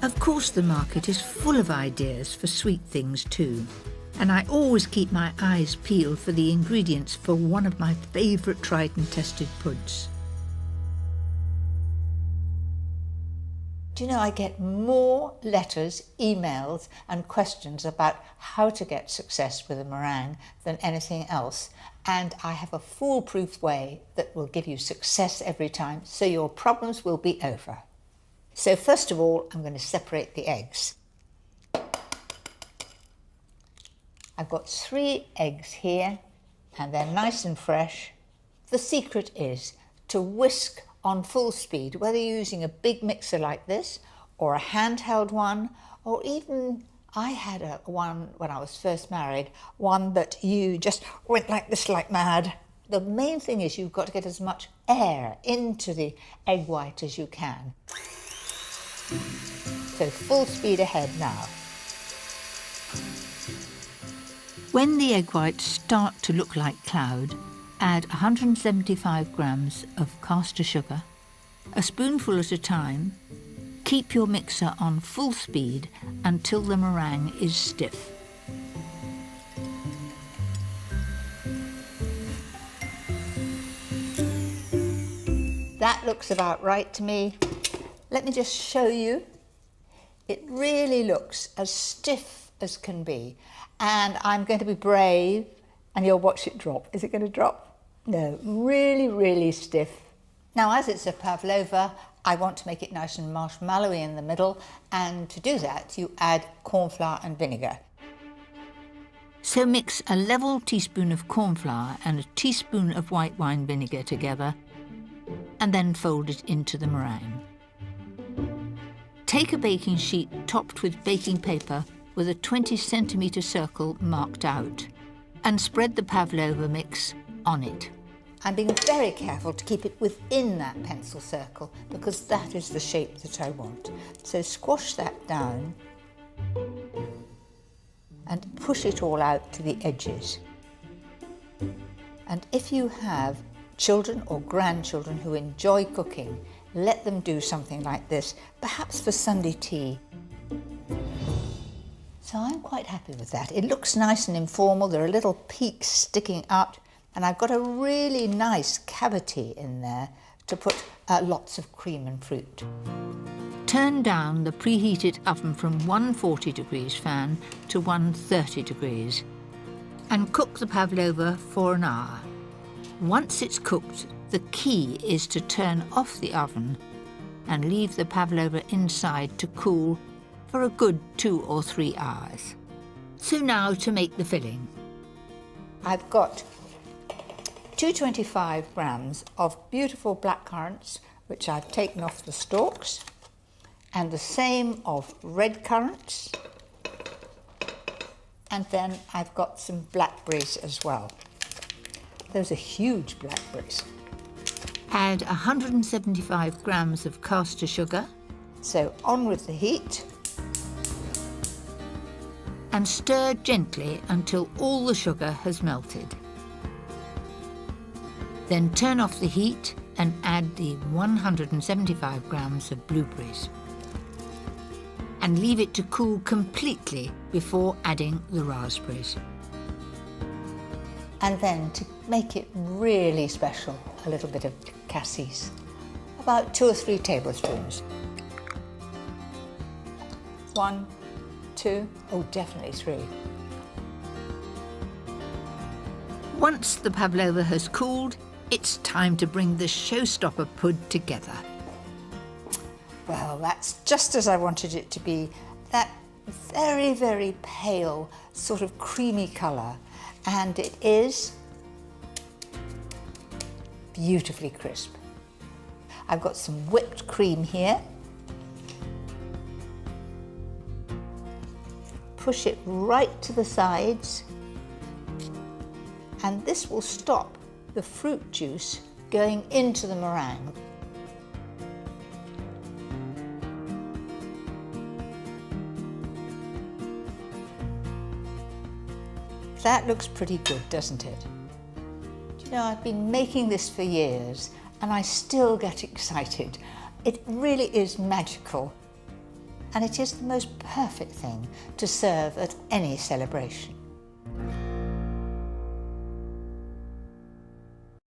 Of course, the market is full of ideas for sweet things too, and I always keep my eyes peeled for the ingredients for one of my favourite tried and tested puds. Do you know, I get more letters, emails and questions about how to get success with a meringue than anything else, and I have a foolproof way that will give you success every time, so your problems will be over. So first of all, I'm going to separate the eggs. I've got 3 eggs here, and they're nice and fresh. The secret is to whisk on full speed, whether you're using a big mixer like this, or a handheld one, or even, I had one when I was first married, one that you just went like this like mad. The main thing is you've got to get as much air into the egg white as you can. So full speed ahead now. When the egg whites start to look like cloud, add 175 grams of caster sugar, a spoonful at a time. Keep your mixer on full speed until the meringue is stiff. That looks about right to me. Let me just show you. It really looks as stiff as can be. And I'm going to be brave, and you'll watch it drop. Is it going to drop? No, really, really stiff. Now, as it's a pavlova, I want to make it nice and marshmallowy in the middle, and to do that, you add corn flour and vinegar. So mix a level teaspoon of corn flour and a teaspoon of white wine vinegar together, and then fold it into the meringue. Take a baking sheet topped with baking paper with a 20-centimetre circle marked out, and spread the pavlova mix on it. I'm being very careful to keep it within that pencil circle because that is the shape that I want. So squash that down and push it all out to the edges. And if you have children or grandchildren who enjoy cooking, let them do something like this, perhaps for Sunday tea. So I'm quite happy with that. It looks nice and informal. There are little peaks sticking out, and I've got a really nice cavity in there to put lots of cream and fruit. Turn down the preheated oven from 140 degrees fan to 130 degrees and cook the pavlova for an hour. Once it's cooked, the key is to turn off the oven and leave the pavlova inside to cool for a good 2 or 3 hours. So now to make the filling. I've got 225 grams of beautiful black currants, which I've taken off the stalks, and the same of red currants, and then I've got some blackberries as well. Those are huge blackberries. Add 175 grams of caster sugar, so on with the heat, and stir gently until all the sugar has melted. Then turn off the heat and add the 175 grams of blueberries. And leave it to cool completely before adding the raspberries. And then, to make it really special, a little bit of cassis, about 2 or 3 tablespoons. 1, 2, oh definitely 3. Once the pavlova has cooled, it's time to bring the showstopper pud together. Well, that's just as I wanted it to be. That very, very pale, sort of creamy colour. And it is beautifully crisp. I've got some whipped cream here. Push it right to the sides. And this will stop the fruit juice going into the meringue. That looks pretty good, doesn't it? Do you know, I've been making this for years and I still get excited. It really is magical. and it is the most perfect thing to serve at any celebration.